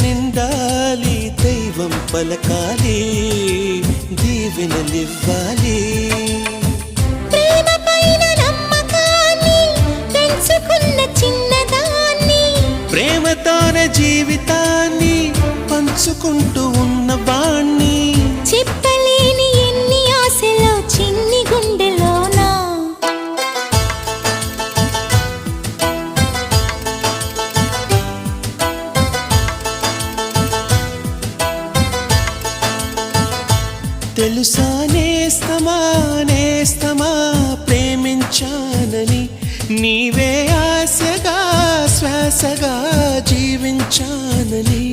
నిండాలి, దైవం పలకాలి, దీవెనలివ్వాలి. ప్రేమ పైన నమ్మకాన్ని పెంచుకున్న చిన్నదాన్ని, ప్రేమతోనే జీవితాన్ని పంచుకుంటూ ఉన్నవాణ్ణి. చెప్పలేని ఎన్ని ఆశలో చిన్ని గుండెలోనా. తెలుసా నేస్తమా నేస్తమా ప్రేమించానని, నీవే ఆశగా శ్వాసగా జీవించానని.